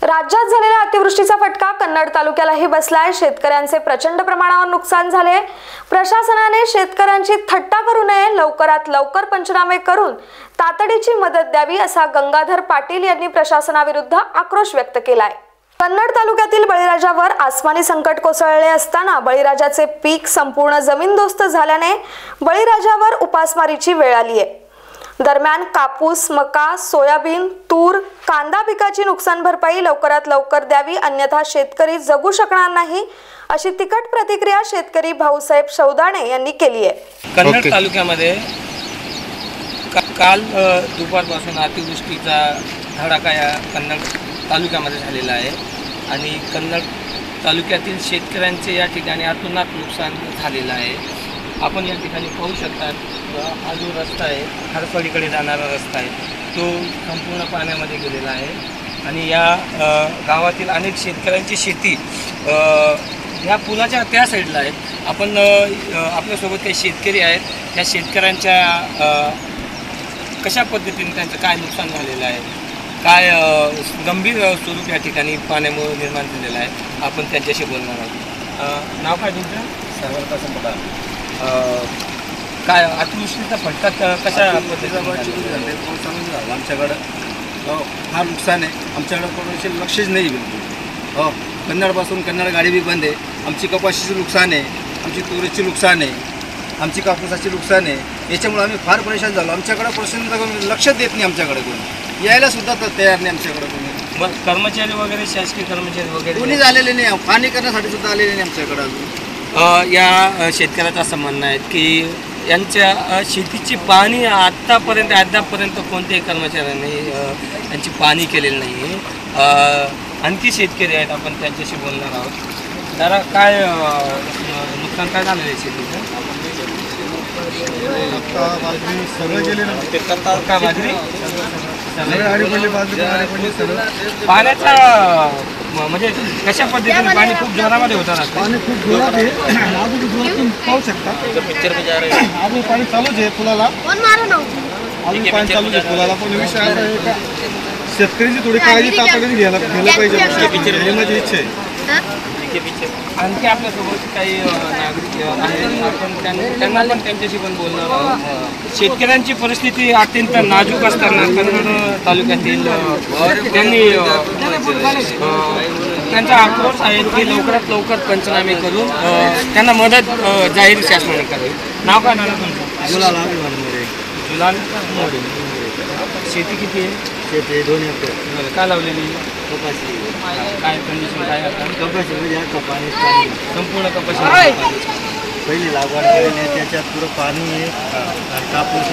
राज्यात झालेल्या अतिवृष्टीचा फटका कन्नड तालुक्यालाही बसलाय। शेतकऱ्यांचे प्रचंड प्रमाणावर नुकसान झाले। प्रशासनाने शेतकऱ्यांची थट्टा करू नये, लवकरात लवकर पंचनामे करून तातडीची मदत द्यावी असा गंगाधर पाटील यांनी प्रशासनाविरुद्ध आक्रोश व्यक्त केलाय। कन्नड तालुक्यातील बळीराजावर आसमानी संकट कोसळले असताना बळीराजाचे पीक संपूर्ण जमीनदोस्त झाल्याने बळीराजावर उपासमारीची वेळ आली आहे। दरम्यान कापूस, मका, सोयाबीन, तूर, कांदा पिकाची नुकसान भरपाई लवकरात लवकर द्यावी, अन्यथा शेतकरी जगू शकणार नाही, अशी तिखट प्रतिक्रिया शेतकरी भाऊसाहेब शौदाणे यांनी केली आहे। कन्नड तालुक्यामध्ये काल दुपारपासून अतिवृष्टीचा धडाका या कन्नड तालुक्यामध्ये झालेला आहे आणि कन्नड तालुक्यातील शेतकऱ्यांचे या ठिकाणी अतोनात नुकसान झालेलं आहे। आपण या ठिकाणी पाहू शकता, हा जो रस्ता आहे, हरपळीकडे जाणारा रस्ता आहे, तो संपूर्ण पाण्यामध्ये गेलेला आहे आणि या गावातील अनेक शेतकऱ्यांची शेती ह्या पुलाच्या त्या साईडला आहे। आपण आपल्यासोबत काही शेतकरी आहेत, त्या शेतकऱ्यांच्या कशा पद्धतीने त्यांचं काय नुकसान झालेलं आहे, काय गंभीर स्वरूप या ठिकाणी पाण्यामुळे निर्माण झालेलं आहे, आपण त्यांच्याशी बोलणार आहोत। नाव काय तुमचं? सर्वांचा संपदा काय अतिवृष्टीचा फटका कशा पद्धतीचा झाला आमच्याकडं? फार नुकसान आहे। आमच्याकडं कोणाचे लक्षच नाही बिलकुल। कन्नडपासून कन्नड गाडी बी बंद आहे। आमची कपाशीचं नुकसान आहे, आमची तुरीची नुकसान आहे, आमची कापूसाची नुकसान आहे। याच्यामुळे आम्ही फार परेशान झालो। आमच्याकडं प्रशासन लक्ष देत नाही, आमच्याकडे कोणी यायला सुद्धा तयार नाही आमच्याकडे कोणी। मग कर्मचारी वगैरे, शासकीय कर्मचारी वगैरे कोणीच आलेले नाही, पाणी करण्यासाठी सुद्धा आलेले नाही आमच्याकडं अजून। या शेतकऱ्याचं असं म्हणणं आहे की यांच्या शेतीची पाणी अद्यापर्यंत कोणत्याही कर्मचाऱ्यांनी यांची पाणी केलेली नाही आहे। आणखी शेतकरी आहेत, आपण त्यांच्याशी बोलणार आहोत। जरा काय नुकसान काय झालेलं आहे शेतीचं? सगळं गेले का बाजरी पाण्याचा म्हणजे कशा पद्धतीने पाणी खूप जोरामध्ये होतं ना? पाणी खूप जोरात आहे, अजून जोरातून पाहू शकता। अजून पाणी चालूच आहे पुलाला, अजून पाणी चालूच आहे पुलाला। पण विषय असा आहे का शेतकऱ्याची थोडी काळजी तातडीने घ्यायला पाहिजे, माझी इच्छा आहे। आणखी आपल्यासोबत काही नागरिक आहेत, आपण त्यांना पण त्यांच्याशी पण बोलणार आहोत। शेतकऱ्यांची परिस्थिती अत्यंत नाजूक असताना कन्नड तालुक्यातील त्यांनी त्यांचा आक्रोश आहे की लवकरात लवकर पंचनामे करून त्यांना मदत जाहीर शासनाने करावी। नाव काय नाव तुमचं? जुलान मोरे। शेती किती आहे? शेती 2 एकर। काय लावलेली? कपाशी। काय कंडिशन काय आता? कपाशी म्हणजे पाणी संपूर्ण कपाशी पहिली लागवड केली, त्याच्यात पुरं पाणी आहे, कापूस